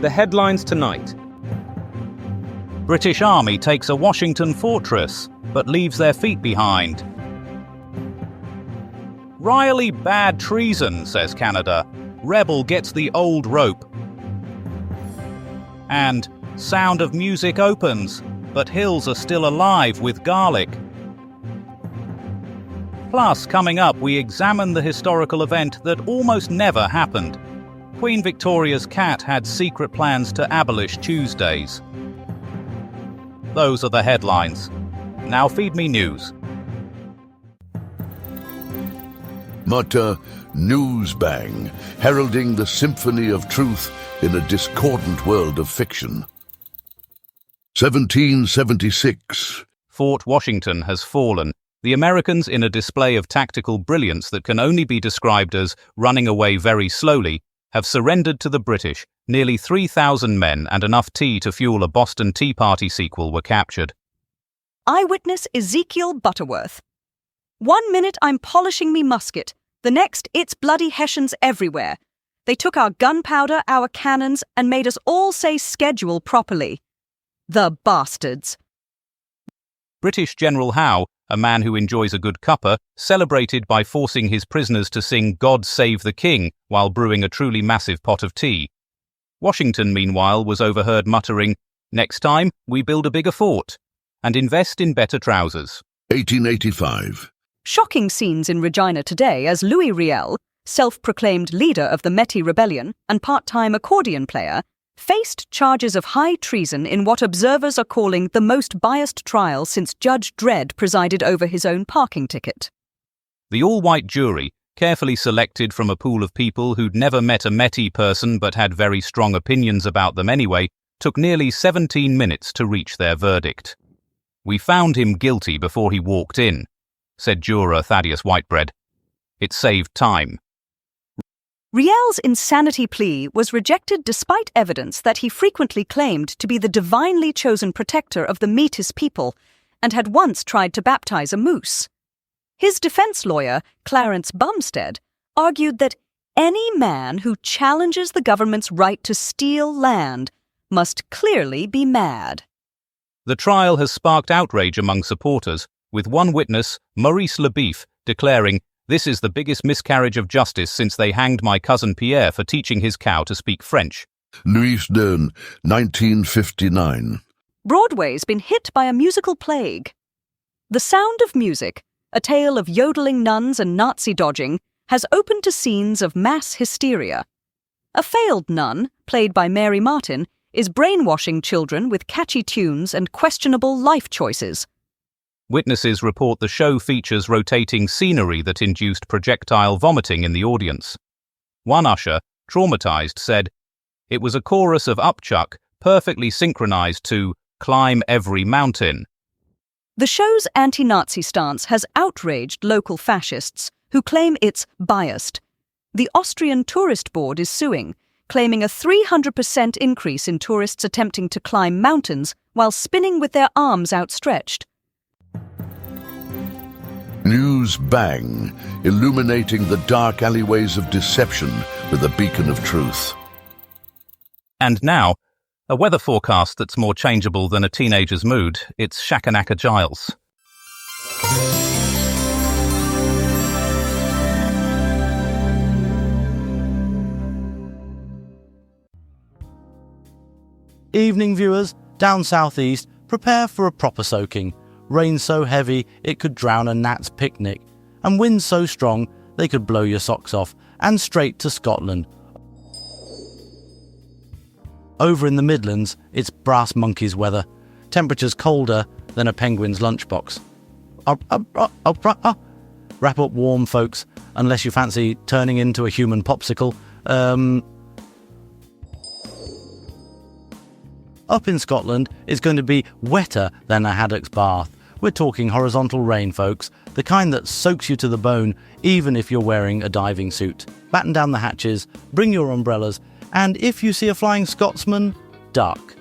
The headlines tonight. British Army takes a Washington fortress, but leaves their feet behind. Really bad treason, says Canada. Rebel gets the old rope. And Sound of Music opens, but hills are still alive with garlic. Plus, coming up, we examine the historical event that almost never happened. Queen Victoria's cat had secret plans to abolish Tuesdays. Those are the headlines. Now feed me news. Mutta News Bang, heralding the symphony of truth in a discordant world of fiction. 1776. Fort Washington has fallen. The Americans, in a display of tactical brilliance that can only be described as running away very slowly, have surrendered to the British. Nearly 3,000 men and enough tea to fuel a Boston Tea Party sequel were captured. Eyewitness Ezekiel Butterworth. 1 minute I'm polishing me musket, the next it's bloody Hessians everywhere. They took our gunpowder, our cannons, and made us all say schedule properly. The bastards. British General Howe, a man who enjoys a good cuppa, celebrated by forcing his prisoners to sing God Save the King while brewing a truly massive pot of tea. Washington, meanwhile, was overheard muttering, "Next time, we build a bigger fort and invest in better trousers." 1885. Shocking scenes in Regina today as Louis Riel, self-proclaimed leader of the Metis Rebellion and part-time accordion player, faced charges of high treason in what observers are calling the most biased trial since Judge Dredd presided over his own parking ticket. The all-white jury, carefully selected from a pool of people who'd never met a Metis person but had very strong opinions about them anyway, took nearly 17 minutes to reach their verdict. "We found him guilty before he walked in," said juror Thaddeus Whitebread. "It saved time." Riel's insanity plea was rejected despite evidence that he frequently claimed to be the divinely chosen protector of the Metis people and had once tried to baptize a moose. His defense lawyer, Clarence Bumstead, argued that any man who challenges the government's right to steal land must clearly be mad. The trial has sparked outrage among supporters, with one witness, Maurice Lebeef, declaring, "This is the biggest miscarriage of justice since they hanged my cousin Pierre for teaching his cow to speak French." Louis Riel, 1959. Broadway's been hit by a musical plague. The Sound of Music, a tale of yodeling nuns and Nazi dodging, has opened to scenes of mass hysteria. A failed nun, played by Mary Martin, is brainwashing children with catchy tunes and questionable life choices. Witnesses report the show features rotating scenery that induced projectile vomiting in the audience. One usher, traumatized, said, "It was a chorus of upchuck, perfectly synchronized to Climb Every Mountain." The show's anti-Nazi stance has outraged local fascists, who claim it's biased. The Austrian Tourist Board is suing, claiming a 300% increase in tourists attempting to climb mountains while spinning with their arms outstretched. News Bang, illuminating the dark alleyways of deception with a beacon of truth. And now, a weather forecast that's more changeable than a teenager's mood. It's Shakanaka Giles. Evening viewers, down southeast, prepare for a proper soaking. Rain so heavy it could drown a gnat's picnic, and winds so strong they could blow your socks off, and straight to Scotland. Over in the Midlands, it's brass monkeys weather. Temperatures colder than a penguin's lunchbox. Wrap up warm, folks, unless you fancy turning into a human popsicle. Up in Scotland, it's going to be wetter than a haddock's bath. We're talking horizontal rain, folks, the kind that soaks you to the bone, even if you're wearing a diving suit. Batten down the hatches, bring your umbrellas, and if you see a flying Scotsman, duck.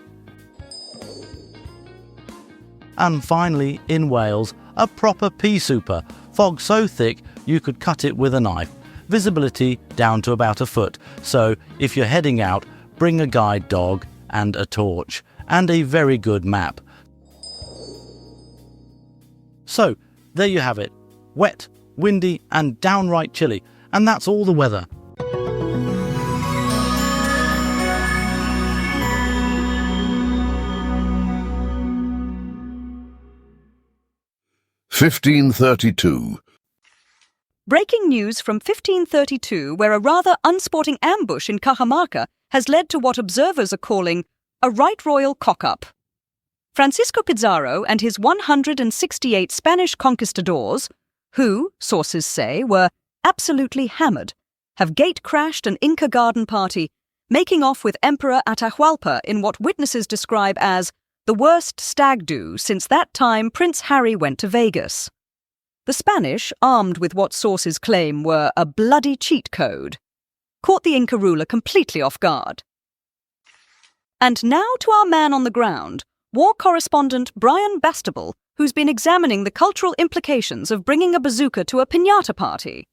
And finally, in Wales, a proper pea super. Fog so thick you could cut it with a knife. Visibility down to about a foot, so if you're heading out, bring a guide dog and a torch, and a very good map. So, there you have it. Wet, windy, and downright chilly. And that's all the weather. (1532). Breaking news from 1532, where a rather unsporting ambush in Cajamarca has led to what observers are calling a right royal cock-up. Francisco Pizarro and his 168 Spanish conquistadors, who, sources say, were absolutely hammered, have gate-crashed an Inca garden party, making off with Emperor Atahualpa in what witnesses describe as the worst stag-do since that time Prince Harry went to Vegas. The Spanish, armed with what sources claim were a bloody cheat code, caught the Inca ruler completely off guard. And now to our man on the ground, war correspondent Brian Bastable, who's been examining the cultural implications of bringing a bazooka to a piñata party.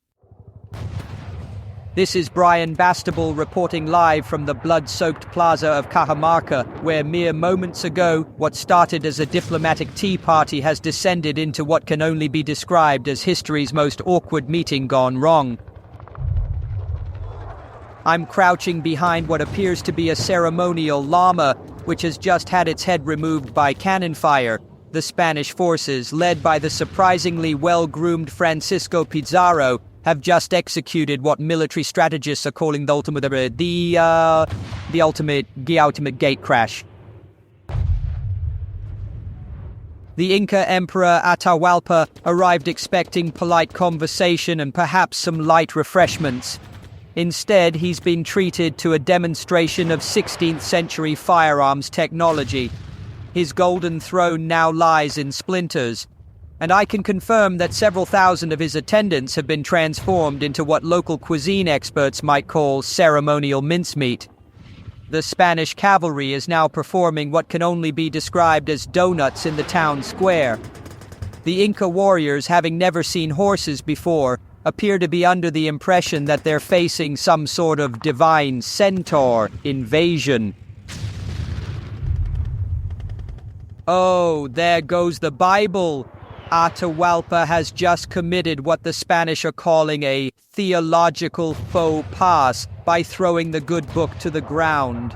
This is Brian Bastable reporting live from the blood-soaked plaza of Cajamarca, where mere moments ago, what started as a diplomatic tea party has descended into what can only be described as history's most awkward meeting gone wrong. I'm crouching behind what appears to be a ceremonial llama, which has just had its head removed by cannon fire. The Spanish forces, led by the surprisingly well-groomed Francisco Pizarro, have just executed what military strategists are calling the ultimate gate crash. The Inca Emperor Atahualpa arrived expecting polite conversation and perhaps some light refreshments. Instead, he's been treated to a demonstration of 16th century firearms technology. His golden throne now lies in splinters, and I can confirm that several thousand of his attendants have been transformed into what local cuisine experts might call ceremonial mincemeat. The Spanish cavalry is now performing what can only be described as donuts in the town square. The Inca warriors, having never seen horses before, appear to be under the impression that they're facing some sort of divine centaur invasion. Oh, there goes the Bible. Atahualpa has just committed what the Spanish are calling a theological faux pas by throwing the good book to the ground.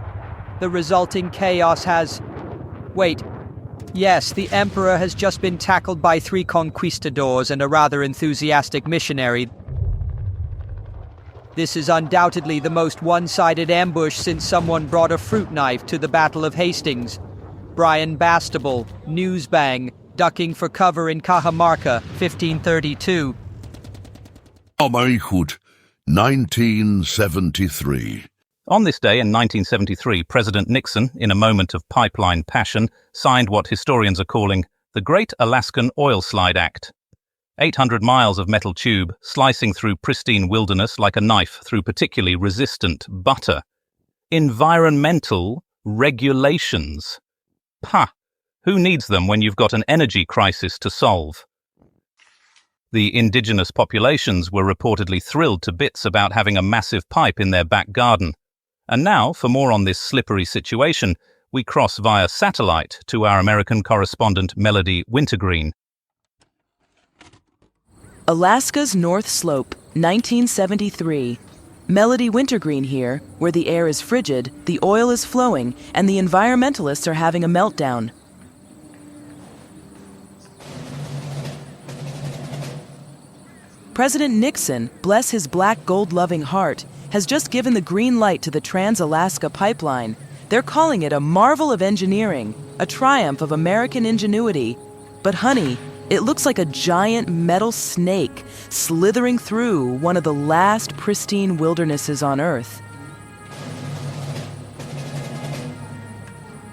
The resulting chaos has... Wait. Yes, the emperor has just been tackled by 3 conquistadors and a rather enthusiastic missionary. This is undoubtedly the most one-sided ambush since someone brought a fruit knife to the Battle of Hastings. Brian Bastable, Newsbang, ducking for cover in Cajamarca, 1532. Amaichut, 1973. On this day in 1973, President Nixon, in a moment of pipeline passion, signed what historians are calling the Great Alaskan Oil Slide Act. 800 miles of metal tube slicing through pristine wilderness like a knife through particularly resistant butter. Environmental regulations. Pah! Who needs them when you've got an energy crisis to solve? The indigenous populations were reportedly thrilled to bits about having a massive pipe in their back garden. And now, for more on this slippery situation, we cross via satellite to our American correspondent Melody Wintergreen. Alaska's North Slope, 1973. Melody Wintergreen here, where the air is frigid, the oil is flowing, and the environmentalists are having a meltdown. President Nixon, bless his black gold-loving heart, has just given the green light to the Trans-Alaska Pipeline. They're calling it a marvel of engineering, a triumph of American ingenuity. But honey, it looks like a giant metal snake slithering through one of the last pristine wildernesses on Earth.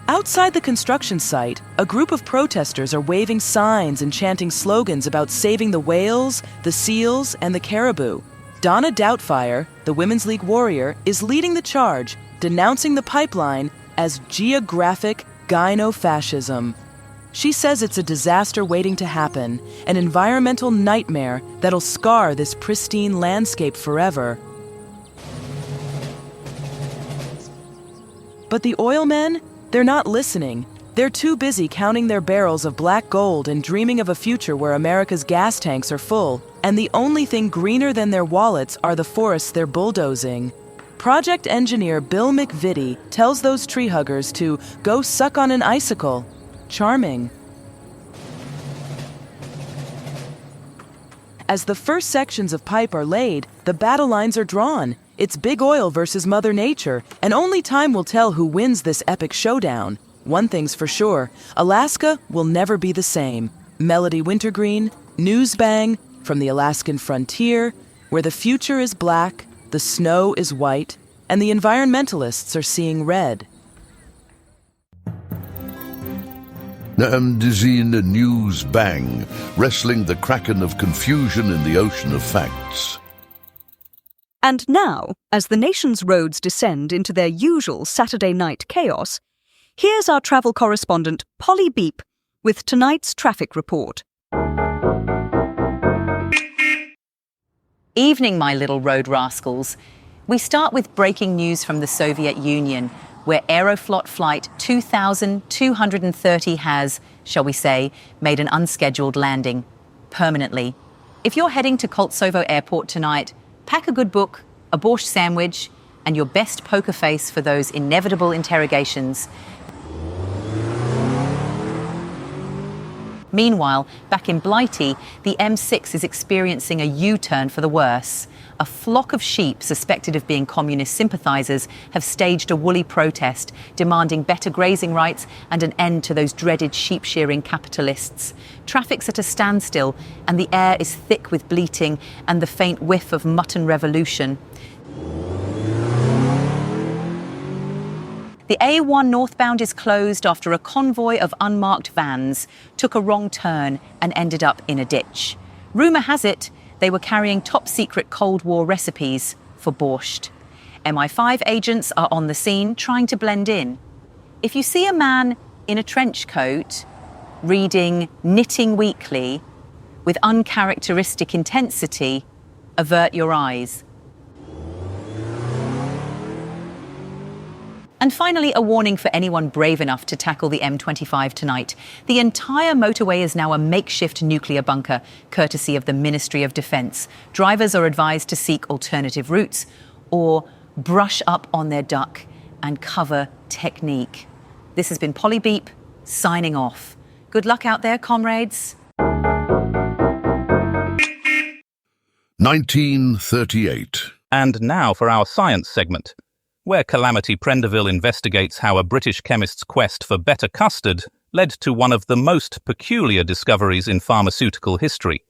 Outside the construction site, a group of protesters are waving signs and chanting slogans about saving the whales, the seals, and the caribou. Donna Doubtfire, the Women's League warrior, is leading the charge, denouncing the pipeline as geographic gyno-fascism. She says it's a disaster waiting to happen, an environmental nightmare that'll scar this pristine landscape forever. But the oil men, they're not listening. They're too busy counting their barrels of black gold and dreaming of a future where America's gas tanks are full, and the only thing greener than their wallets are the forests they're bulldozing. Project engineer Bill McVitie tells those tree huggers to go suck on an icicle. Charming. As the first sections of pipe are laid, the battle lines are drawn. It's Big Oil versus Mother Nature, and only time will tell who wins this epic showdown. One thing's for sure, Alaska will never be the same. Melody Wintergreen, Newsbang, from the Alaskan frontier, where the future is black, the snow is white, and the environmentalists are seeing red. Naamdizin News Bang, wrestling the kraken of confusion in the ocean of facts. And now, as the nation's roads descend into their usual Saturday night chaos, here's our travel correspondent, Polly Beep, with tonight's traffic report. Evening, my little road rascals. We start with breaking news from the Soviet Union, where Aeroflot Flight 2230 has, shall we say, made an unscheduled landing, permanently. If you're heading to Koltsovo Airport tonight, pack a good book, a borscht sandwich, and your best poker face for those inevitable interrogations. Meanwhile, back in Blighty, the M6 is experiencing a U-turn for the worse. A flock of sheep suspected of being communist sympathisers have staged a woolly protest, demanding better grazing rights and an end to those dreaded sheep-shearing capitalists. Traffic's at a standstill, and the air is thick with bleating and the faint whiff of mutton revolution. The A1 northbound is closed after a convoy of unmarked vans took a wrong turn and ended up in a ditch. Rumour has it they were carrying top-secret Cold War recipes for borscht. MI5 agents are on the scene trying to blend in. If you see a man in a trench coat reading Knitting Weekly with uncharacteristic intensity, avert your eyes. And finally, a warning for anyone brave enough to tackle the M25 tonight. The entire motorway is now a makeshift nuclear bunker, courtesy of the Ministry of Defence. Drivers are advised to seek alternative routes or brush up on their duck and cover technique. This has been Polly Beep, signing off. Good luck out there, comrades. 1938. And now for our science segment, where Calamity Prendeville investigates how a British chemist's quest for better custard led to one of the most peculiar discoveries in pharmaceutical history.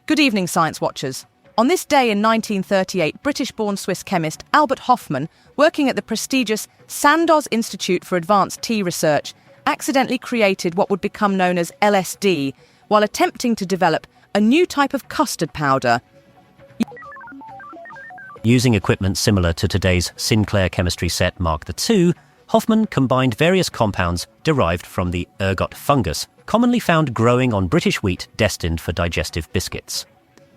Good evening, Science Watchers. On this day in 1938, British-born Swiss chemist Albert Hofmann, working at the prestigious Sandoz Institute for Advanced Tea Research, accidentally created what would become known as LSD while attempting to develop a new type of custard powder. Using equipment similar to today's Sinclair chemistry set Mark II, Hofmann combined various compounds derived from the ergot fungus, commonly found growing on British wheat destined for digestive biscuits.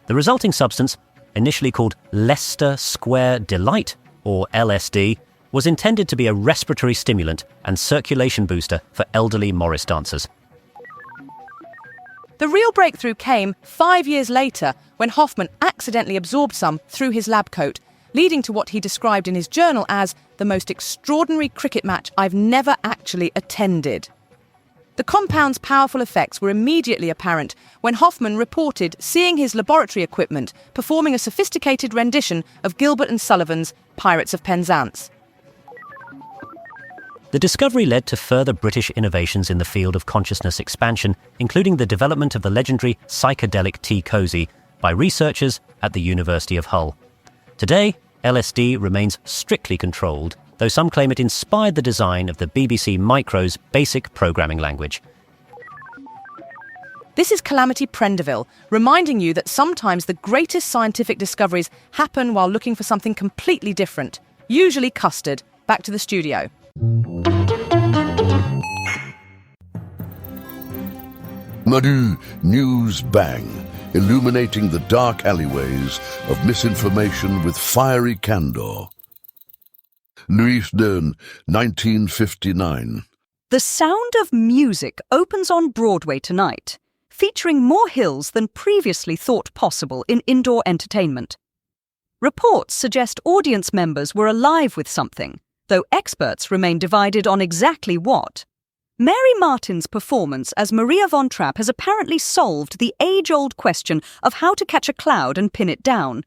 The resulting substance, initially called Leicester Square Delight, or LSD, was intended to be a respiratory stimulant and circulation booster for elderly Morris dancers. The real breakthrough came 5 years later when Hofmann accidentally absorbed some through his lab coat, leading to what he described in his journal as the most extraordinary cricket match I've never actually attended. The compound's powerful effects were immediately apparent when Hofmann reported seeing his laboratory equipment performing a sophisticated rendition of Gilbert and Sullivan's Pirates of Penzance. The discovery led to further British innovations in the field of consciousness expansion, including the development of the legendary psychedelic tea cozy by researchers at the University of Hull. Today, LSD remains strictly controlled, though some claim it inspired the design of the BBC Micro's basic programming language. This is Calamity Prendeville, reminding you that sometimes the greatest scientific discoveries happen while looking for something completely different, usually custard. Back to the studio. Madu News Bang, illuminating the dark alleyways of misinformation with fiery candor. Louis Riel, 1959. The Sound of Music opens on Broadway tonight, featuring more hills than previously thought possible in indoor entertainment. Reports suggest audience members were alive with something, though experts remain divided on exactly what. Mary Martin's performance as Maria von Trapp has apparently solved the age-old question of how to catch a cloud and pin it down.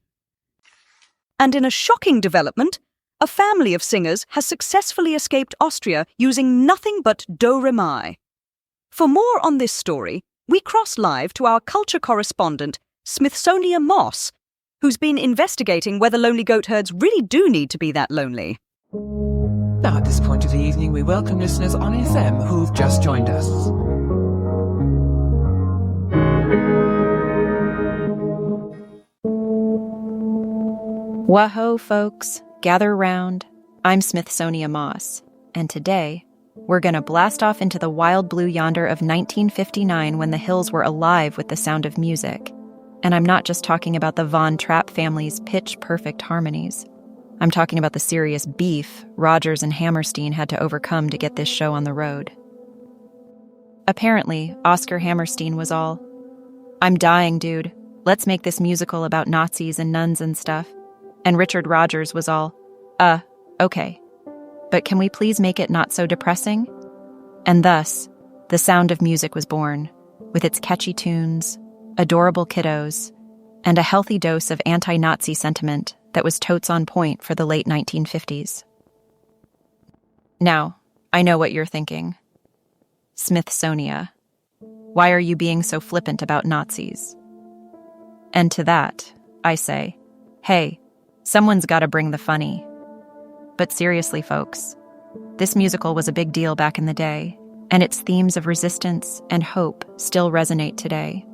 And in a shocking development, a family of singers has successfully escaped Austria using nothing but do-re-mi. For more on this story, we cross live to our culture correspondent, Smithsonian Moss, who's been investigating whether lonely goat herds really do need to be that lonely. Now, at this point of the evening, we welcome listeners on FM who've just joined us. Whoa, folks, gather round. I'm Smithsonian Moss, and today we're gonna blast off into the wild blue yonder of 1959 when the hills were alive with the sound of music. And I'm not just talking about the Von Trapp family's pitch-perfect harmonies. I'm talking about the serious beef Rodgers and Hammerstein had to overcome to get this show on the road. Apparently, Oscar Hammerstein was all, "I'm dying, dude. Let's make this musical about Nazis and nuns and stuff." And Richard Rodgers was all, okay. But can we please make it not so depressing? And thus, The Sound of Music was born, with its catchy tunes, adorable kiddos, and a healthy dose of anti-Nazi sentiment that was totes on point for the late 1950s. Now, I know what you're thinking. Smithsonian, why are you being so flippant about Nazis? And to that, I say, hey, someone's gotta bring the funny. But seriously, folks, this musical was a big deal back in the day, and its themes of resistance and hope still resonate today.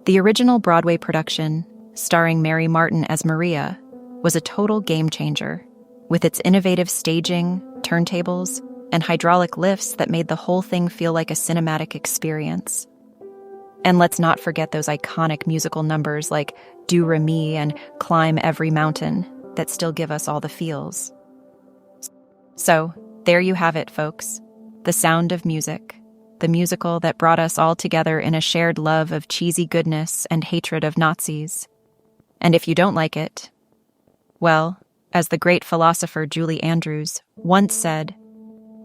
The original Broadway production, starring Mary Martin as Maria, was a total game changer, with its innovative staging, turntables, and hydraulic lifts that made the whole thing feel like a cinematic experience. And let's not forget those iconic musical numbers like Do-Re-Mi and Climb Every Mountain that still give us all the feels. So, there you have it, folks. The Sound of Music, the musical that brought us all together in a shared love of cheesy goodness and hatred of Nazis. And if you don't like it, well, as the great philosopher Julie Andrews once said,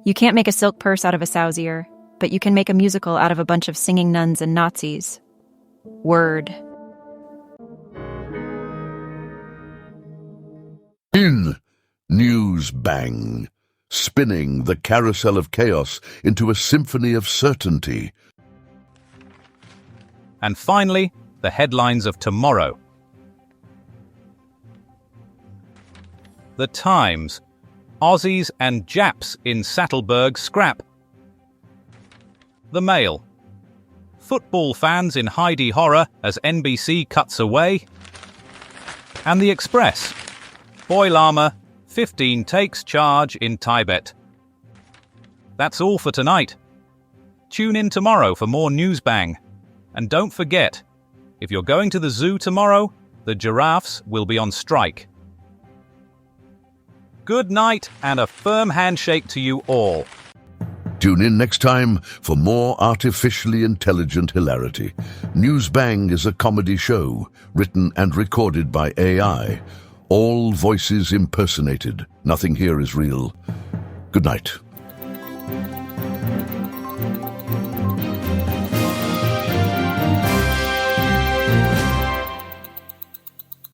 you can't make a silk purse out of a sow's ear, but you can make a musical out of a bunch of singing nuns and Nazis. Word. In News Bang, spinning the carousel of chaos into a symphony of certainty. And finally, the headlines of tomorrow. The Times. Aussies and Japs in Saddleberg scrap. The Mail. Football fans in Heidi horror as NBC cuts away. And The Express. Boy Lama, 15 takes charge in Tibet. That's all for tonight. Tune in tomorrow for more News Bang. And don't forget, if you're going to the zoo tomorrow, the giraffes will be on strike. Good night and a firm handshake to you all. Tune in next time for more artificially intelligent hilarity. News Bang is a comedy show, written and recorded by AI. All voices impersonated. Nothing here is real. Good night.